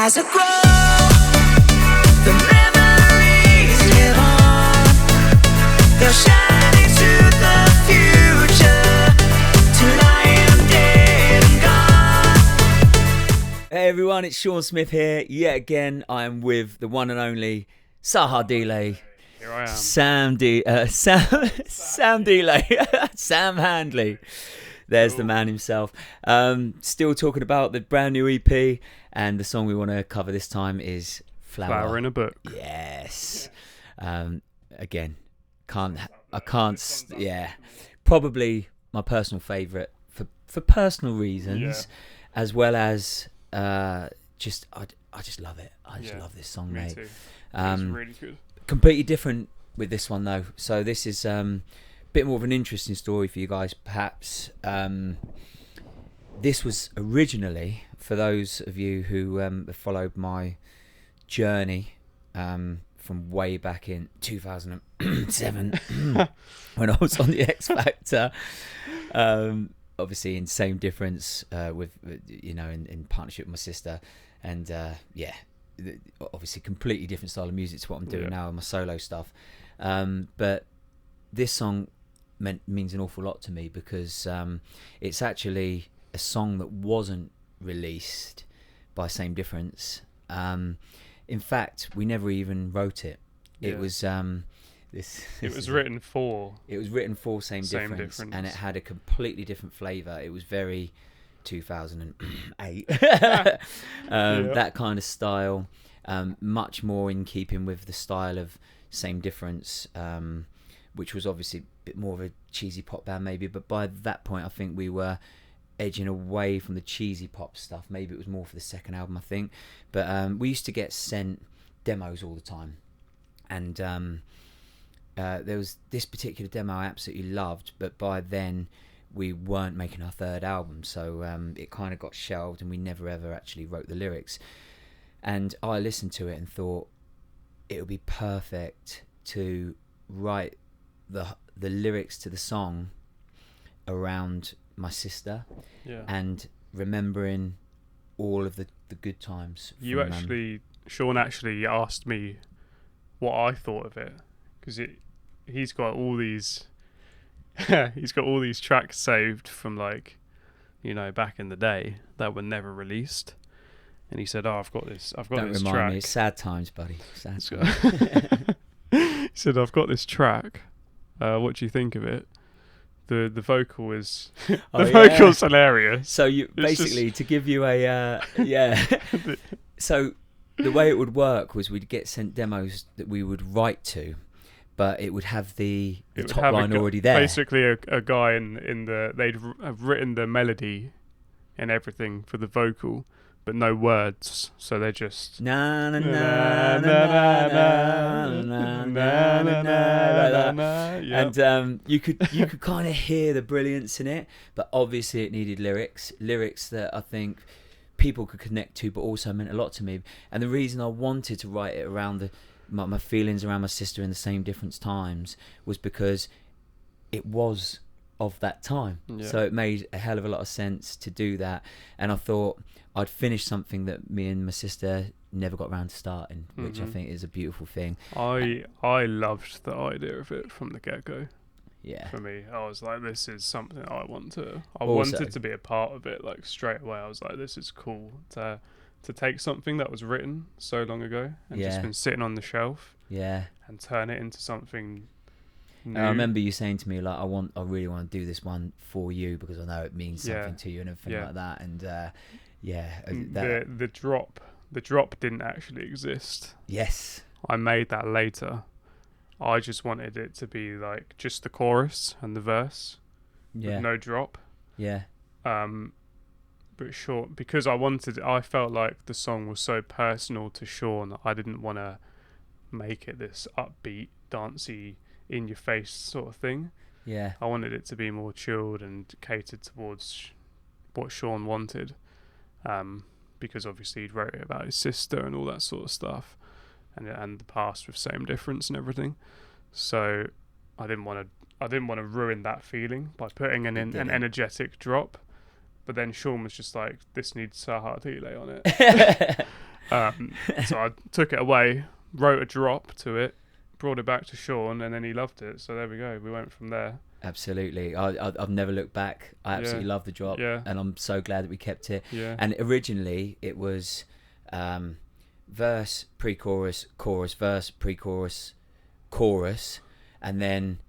As I grow, the memories live on. They'll shine into the future till I am dead and gone. Hey everyone, it's Sean Smith here. Yet again, I am with the one and only Saha Delay. Here I am. Sam Delay. Sam Handley. There's the man himself. Still talking about the brand new EP, and the song we want to cover this time is Flower in a Book. Yes. Again, probably my personal favourite for personal reasons, as well as I just love it. I just love this song, mate. Too. It's really good. Completely different with this one though. So this is bit more of an interesting story for you guys, perhaps. This was originally, for those of you who have followed my journey from way back in 2007 when I was on the X Factor, obviously in Same Difference with in partnership with my sister, and obviously completely different style of music to what I'm doing now in my solo stuff, but this song means an awful lot to me because it's actually a song that wasn't released by Same Difference. In fact, we never even wrote it. It was it was written for Same Difference, and it had a completely different flavour. It was very 2008 that kind of style, much more in keeping with the style of Same Difference, which was obviously a bit more of a cheesy pop band maybe, but by that point I think we were edging away from the cheesy pop stuff. Maybe it was more for the second album, I think, but we used to get sent demos all the time, and there was this particular demo I absolutely loved, but by then we weren't making our third album, so it kind of got shelved and we never ever actually wrote the lyrics. And I listened to it and thought it would be perfect to write the lyrics to the song around my sister, and remembering all of the good times. Sean actually asked me what I thought of it, because he's got all these tracks saved from back in the day that were never released, and he said, I've got this track. Don't remind me, it's sad times, buddy. Sad times. He said, I've got this track, what do you think of it? The vocal is vocal's hilarious. So you basically, to give you a so the way it would work was we'd get sent demos that we would write to, but it would have the top line already there. Basically a guy they'd have written the melody and everything for the vocal, but no words, so they're just na na na na na na na na na, and you could kind of hear the brilliance in it, but obviously it needed lyrics that I think people could connect to, but also meant a lot to me. And the reason I wanted to write it around my feelings around my sister in the Same Difference times was because it was of that time, so it made a hell of a lot of sense to do that. And I thought I'd finish something that me and my sister never got around to starting, which I think is a beautiful thing. I loved the idea of it from the get-go. Yeah. For me, I was like, this is something I wanted to be a part of it, like straight away. I was like, this is cool to take something that was written so long ago and just been sitting on the shelf, and turn it into something new. I remember you saying to me, like, I really want to do this one for you because I know it means something to you and everything like that. And the drop didn't actually exist. Yes, I made that later. I just wanted it to be like just the chorus and the verse with no drop. But short, because I felt like the song was so personal to Sean, I didn't want to make it this upbeat, dancey, in your face sort of thing. I wanted it to be more chilled and catered towards what Sean wanted, because obviously he'd wrote it about his sister and all that sort of stuff, and the past with Same Difference and everything. So I didn't want to ruin that feeling by putting an energetic drop. But then Sean was just like, this needs Saha Delay on it. So I took it away, wrote a drop to it, brought it back to Sean, and then he loved it. So there we go. We went from there. Absolutely. I've never looked back. I absolutely love the drop, and I'm so glad that we kept it. Yeah. And originally it was verse, pre-chorus, chorus, verse, pre-chorus, chorus, and then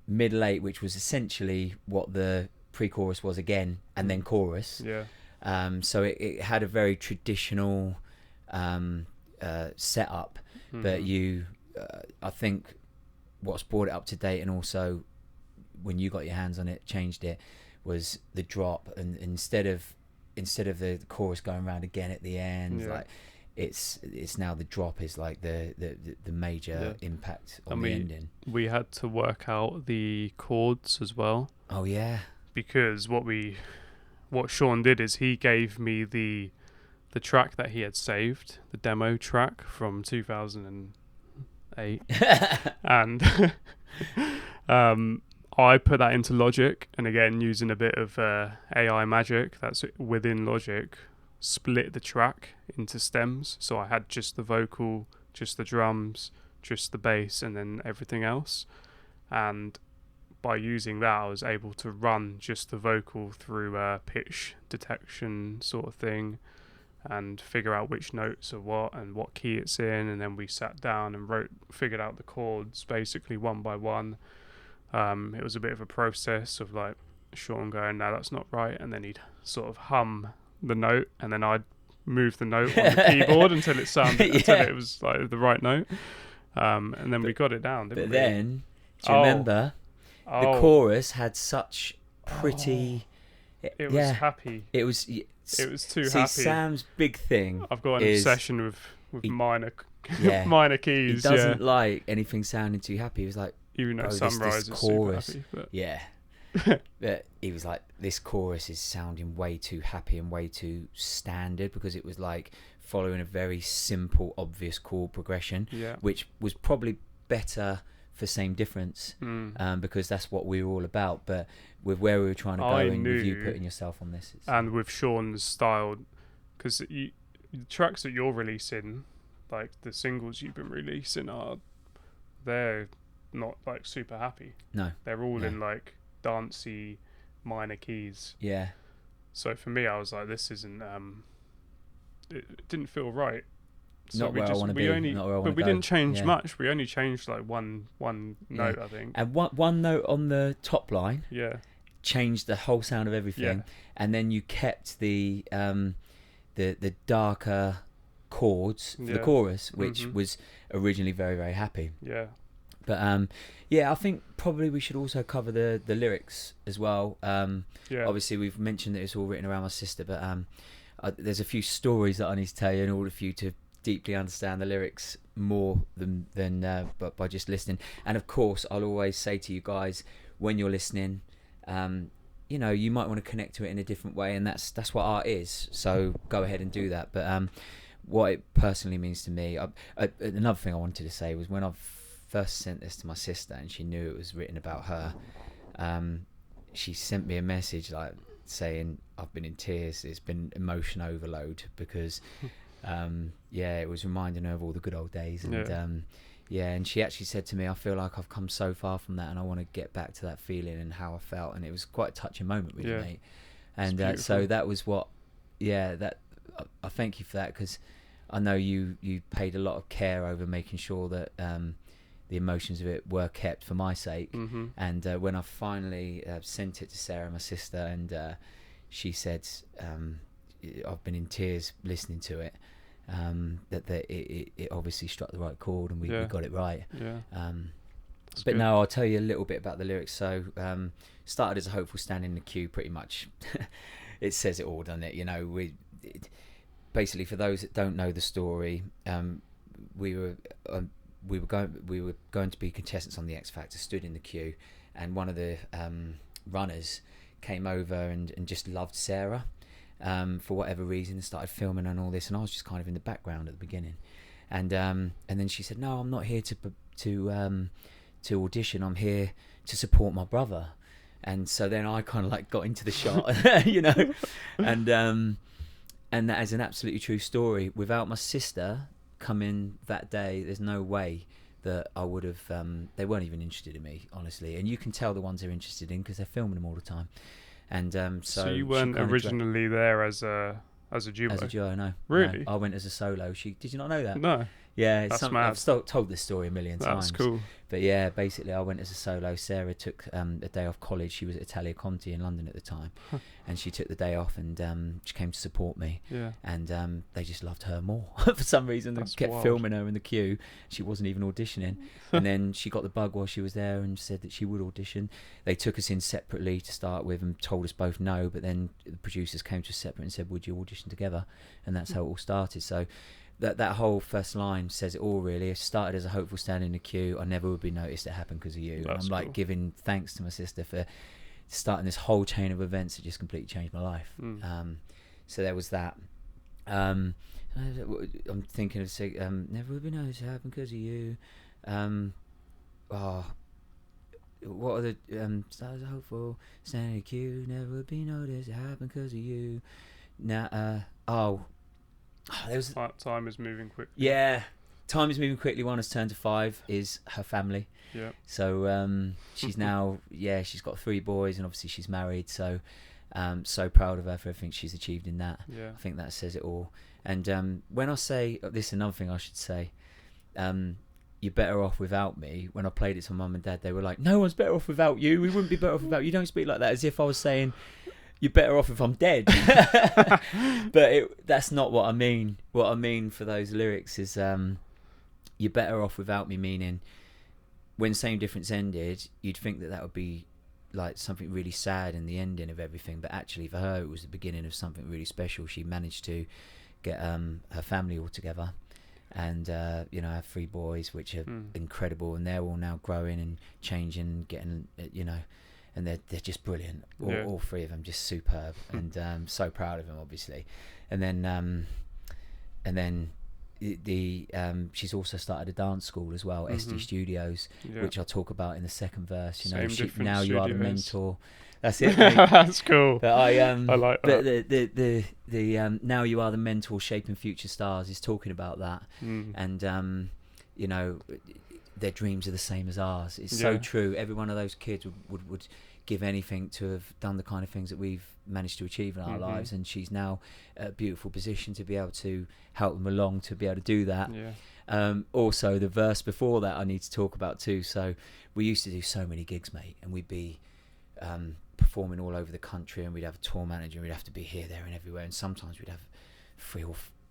middle eight, which was essentially what the pre-chorus was again, and then chorus. Yeah. So it had a very traditional setup, but I think what's brought it up to date, and also when you got your hands on it, changed it, was the drop. And instead of the chorus going around again at the end, like it's now the drop is like the major impact on the ending. We had to work out the chords as well. Oh yeah, because what Sean did is he gave me the track that he had saved, the demo track from 2008, and I put that into Logic, and again using a bit of AI magic that's within Logic, split the track into stems. So I had just the vocal, just the drums, just the bass, and then everything else. And by using that, I was able to run just the vocal through a pitch detection sort of thing, and figure out which notes are what and what key it's in. And then we sat down and figured out the chords basically one by one. It was a bit of a process of like Sean going, no, that's not right, and then he'd sort of hum the note, and then I'd move the note on the keyboard until it sounded until it was like the right note, and then we got it down, didn't we? But then, do you remember the chorus had such pretty? It was happy. It was too see, happy. Sam's big thing. I've got an obsession with minor minor keys. He doesn't like anything sounding too happy. He was like, even though Sunrise this is chorus, super happy, yeah. But he was like, this chorus is sounding way too happy and way too standard, because it was like following a very simple, obvious chord progression, which was probably better for same difference, because that's what we were all about. But with where we were trying to go, and with you putting yourself on this, and with Sean's style, because the tracks that you're releasing, like the singles you've been releasing, they're not like super happy. No, they're all in like dancey minor keys. Yeah. So for me, I was like, this isn't. It didn't feel right. So not where I want to be. But we didn't change much. We only changed like one note, I think. And one note on the top line. Yeah. Changed the whole sound of everything, and then you kept the darker chords for the chorus, which was originally very, very happy. Yeah. But I think probably we should also cover the lyrics as well. Obviously we've mentioned that it's all written around my sister, but there's a few stories that I need to tell you in order for you to deeply understand the lyrics more than but by just listening. And of course, I'll always say to you guys, when you're listening, you might want to connect to it in a different way, and that's what art is. So go ahead and do that. But what it personally means to me, another thing I wanted to say was when I first sent this to my sister and she knew it was written about her, she sent me a message like saying, I've been in tears, it's been emotion overload, because it was reminding her of all the good old days. And and she actually said to me, I feel like I've come so far from that, and I want to get back to that feeling and how I felt. And it was quite a touching moment with you, mate. And so that was what that I thank you for that, because I know you paid a lot of care over making sure that the emotions of it were kept for my sake. And when I finally sent it to Sarah, my sister, and she said, I've been in tears listening to it, that it obviously struck the right chord, and we got it right. But good. Now I'll tell you a little bit about the lyrics. So started as a hopeful stand in the queue, pretty much. It says it all, doesn't it? Basically, for those that don't know the story, we were going to be contestants on the X Factor, stood in the queue, and one of the runners came over and just loved Sarah for whatever reason, and started filming and all this, and I was just kind of in the background at the beginning, and then she said, no, I'm not here to audition, I'm here to support my brother. And so then I kind of like got into the shot, And that is an absolutely true story. Without my sister coming that day, there's no way that I would have. They weren't even interested in me, honestly. And you can tell the ones they're interested in because they're filming them all the time. And so you weren't originally there as a duo? As a duo, no. Really? No, I went as a solo. Did you not know that? No. Yeah, that's mad. I've told this story a million times. That's cool. But yeah, basically I went as a solo. Sarah took a day off college. She was at Italia Conti in London at the time. And she took the day off and she came to support me. Yeah. And they just loved her more for some reason. They kept filming her in the queue. She wasn't even auditioning. And then she got the bug while she was there and said that she would audition. They took us in separately to start with and told us both no, but then the producers came to us separate and said, would you audition together? And that's how it all started. So that whole first line says it all, really. It started as a hopeful stand in the queue. I never would be noticed. It happened because of you. That's and I'm cool. Giving thanks to my sister for starting this whole chain of events that just completely changed my life. So there was that. I'm thinking of never would be noticed. It happened because of you. What are the stars are hopeful stand in the queue? Never would be noticed. It happened because of you. Now there was Time is moving quickly. Yeah, time is moving quickly. 1 has turned to 5 is her family. Yeah. So she's now she's got 3 boys and obviously she's married. So so proud of her for everything she's achieved in that. Yeah. I think that says it all. And when I say this, is another thing I should say. You're better off without me. When I played it to my mum and dad, they were like, "No one's better off without you. We wouldn't be better off without you. You don't speak like that," as if I was saying, you're better off if I'm dead. But that's not what I mean. What I mean for those lyrics is you're better off without me, meaning when Same Difference ended, you'd think that would be like something really sad in the ending of everything, but actually for her it was the beginning of something really special. She managed to get her family all together and have 3 boys, which are incredible, and they're all now growing and changing, getting and they're just brilliant. All 3 of them just superb, and so proud of them, obviously. And then she's also started a dance school as well, SD Studios, which I'll talk about in the second verse. Now you are the mentor. That's it. That's cool. But I like that. But the now you are the mentor shaping future stars is talking about that, and their dreams are the same as ours. It's so true. Every one of those kids would give anything to have done the kind of things that we've managed to achieve in our lives, and she's now at a beautiful position to be able to help them along to be able to do that. Also the verse before that I need to talk about too. So we used to do so many gigs, mate, and we'd be performing all over the country, and we'd have a tour manager, and we'd have to be here, there and everywhere, and sometimes we'd have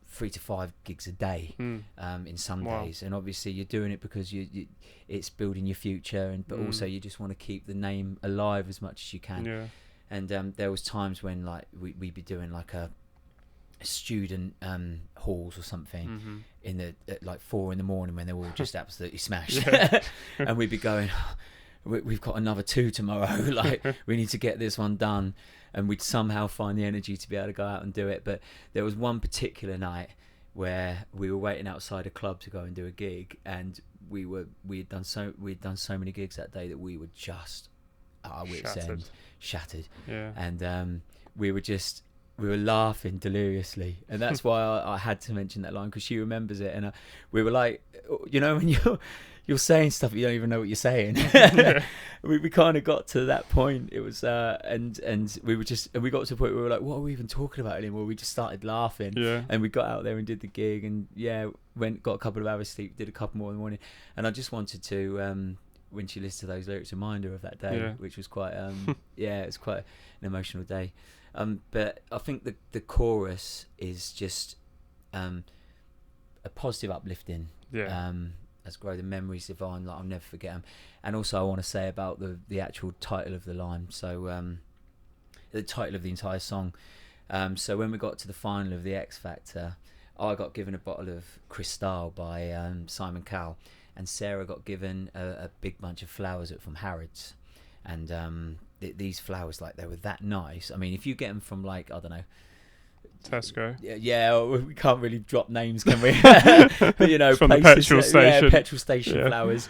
3 to 5 gigs a day in some days. And obviously you're doing it because you it's building your future, but also you just want to keep the name alive as much as you can. And there was times when like we'd be doing like a student halls or something at like 4 a.m. when they're all just absolutely smashed. And we'd be going, we've got another 2 tomorrow, like we need to get this one done, and we'd somehow find the energy to be able to go out and do it. But there was one particular night where we were waiting outside a club to go and do a gig, and we'd done so many gigs that day that we were just our wits end, shattered. And we were laughing deliriously, and that's why I had to mention that line, because she remembers it. And we were like, when you're saying stuff you don't even know what you're saying. we kind of got to that point. It was and we got to the point where we were like, what are we even talking about anymore? We just started laughing. And we got out there and did the gig, and got a couple of hours sleep, did a couple more in the morning. And I just wanted to when she listened to those lyrics, remind her of that day, which was quite it was quite an emotional day. But I think the chorus is just a positive uplifting. As grow the memories divine, like I'll never forget them. And also I want to say about the actual title of the line. So the title of the entire song. So when we got to the final of the X Factor, I got given a bottle of Cristal by Simon Cowell, and Sarah got given a big bunch of flowers from Harrods. And these flowers, like, they were that nice. I mean, if you get them from, like, I don't know, Tesco. Yeah, we can't really drop names, can we? You know, From places, the petrol station. Yeah, petrol station Yeah. flowers.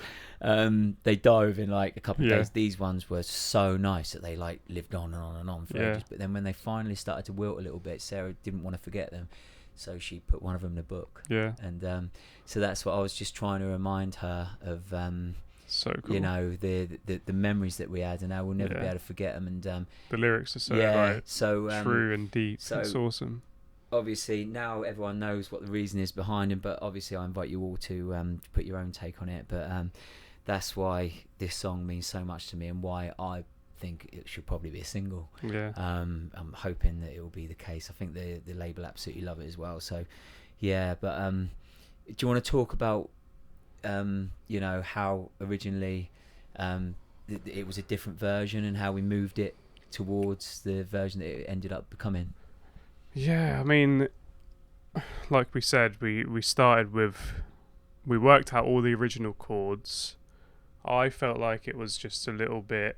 They died within like a couple of Yeah. days. These ones were so nice that they like lived on and on and on for Yeah. ages. But then when they finally started to wilt a little bit, Sarah didn't want to forget them, so she put one of them in the book. Yeah. And so that's what I was just trying to remind her of. So cool. You know, the memories that we had, and I will never be Yeah. able to forget them. And The lyrics are so yeah, like so true and deep. so- It's awesome. obviously now everyone knows what the reason is behind it, but obviously I invite you all to put your own take on it. But that's why this song means so much to me, and why I think it should probably be a single. Yeah. I'm hoping that it will be the case. I think the label absolutely love it as well. So yeah, but do you want to talk about you know, how originally it was a different version and how we moved it towards the version that it ended up becoming? Yeah, I mean, like we said, we started with, we worked out all the original chords. I felt like it was just a little bit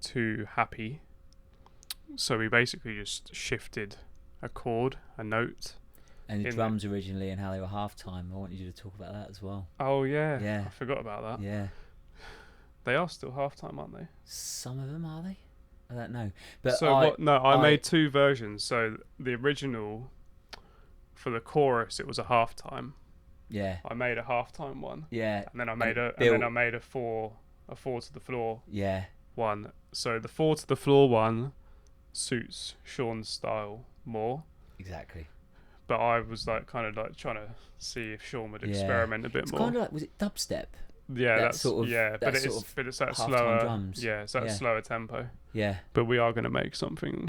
too happy, so we basically just shifted a chord, a note. And the In drums originally, and how they were half-time. I want you to talk about that as well. Oh yeah, Yeah. I forgot about that. Yeah. They are still halftime, aren't they? Some of them, are they? I don't know. But So I I- made two versions. So the original, for the chorus, it was a halftime. Yeah. I made a halftime one, Yeah. and then I And made a four to the floor Yeah. one. So the four to the floor one suits Sean's style more. Exactly. But I was like kind of like trying to see if Sean would Yeah. experiment a bit It's more. kind of like, was it dubstep? Yeah, that that's sort of- yeah, that but sort of it's that halftime slower drums. Yeah, it's that Yeah. slower tempo. Yeah. But we are going to make something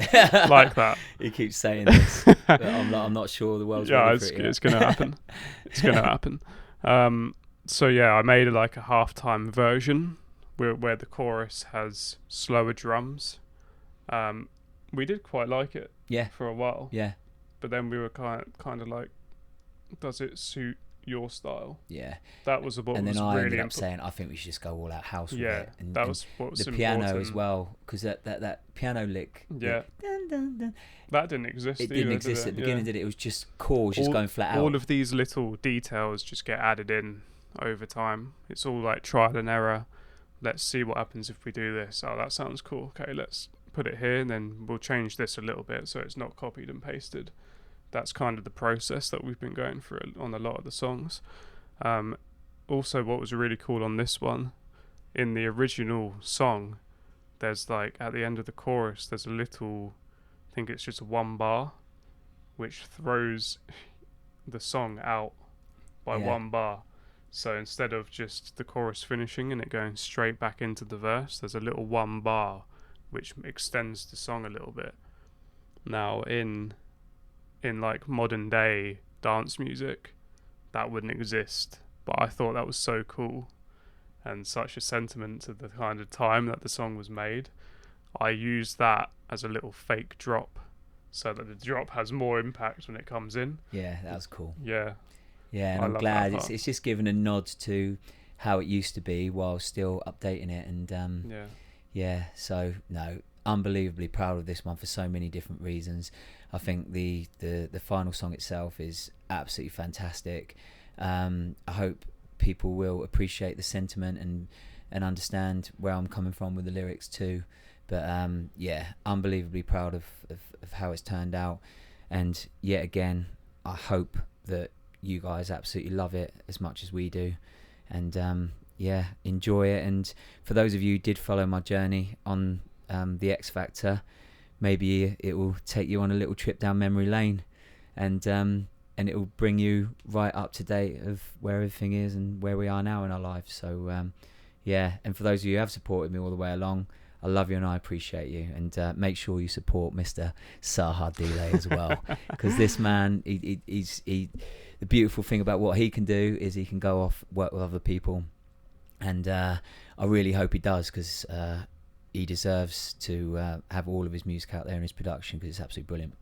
like that. He keeps saying this, but I'm not sure the world's Yeah, ready it's for it yet. it's going to happen. It's going to happen. So yeah, I made like a halftime version where the chorus has slower drums. We did quite like it Yeah. for a while, Yeah. but then we were kind of like, does it suit your style? Yeah. That was what And was then I really ended up important. saying, I think we should just go all out house with Yeah, it. And, that and was what was the important. piano as well, because that piano lick. Yeah. Dun, dun, dun, That didn't exist. it didn't either, exist did at the beginning, Yeah. did it? It was just chords just going flat out. All of these little details just get added in over time. It's all like trial and error. Let's see what happens if we do this. Oh, that sounds cool. Okay, let's put it here, and then we'll change this a little bit so it's not copied and pasted. That's kind of the process that we've been going through on a lot of the songs. Also, what was really cool on this one, in the original song, there's like at the end of the chorus, there's a little, I think it's just one bar, which throws the song out by Yeah. one bar. So instead of just the chorus finishing and it going straight back into the verse, there's a little one bar which extends the song a little bit. Now in like modern day dance music, that wouldn't exist, but I thought that was so cool and such a sentiment to the kind of time that the song was made. I used that as a little fake drop so that the drop has more impact when it comes in. Yeah, that was cool. Yeah. Yeah, and I I'm love glad that it's part. just given a nod to how it used to be while still updating it. And Yeah. yeah, so no, unbelievably proud of this one for so many different reasons. I think the final song itself is absolutely fantastic. I hope people will appreciate the sentiment and understand where I'm coming from with the lyrics too. But yeah, unbelievably proud of how it's turned out. And yet again, I hope that you guys absolutely love it as much as we do. And yeah, enjoy it. And for those of you who did follow my journey on the X Factor, maybe it will take you on a little trip down memory lane, and it will bring you right up to date of where everything is and where we are now in our lives. So yeah, and for those of you who have supported me all the way along, I love you and I appreciate you. And make sure you support Mr. Saha Delay as well, because this man, he's the beautiful thing about what he can do is he can go off, work with other people, and I really hope he does, because he deserves to have all of his music out there in his production, because it's absolutely brilliant.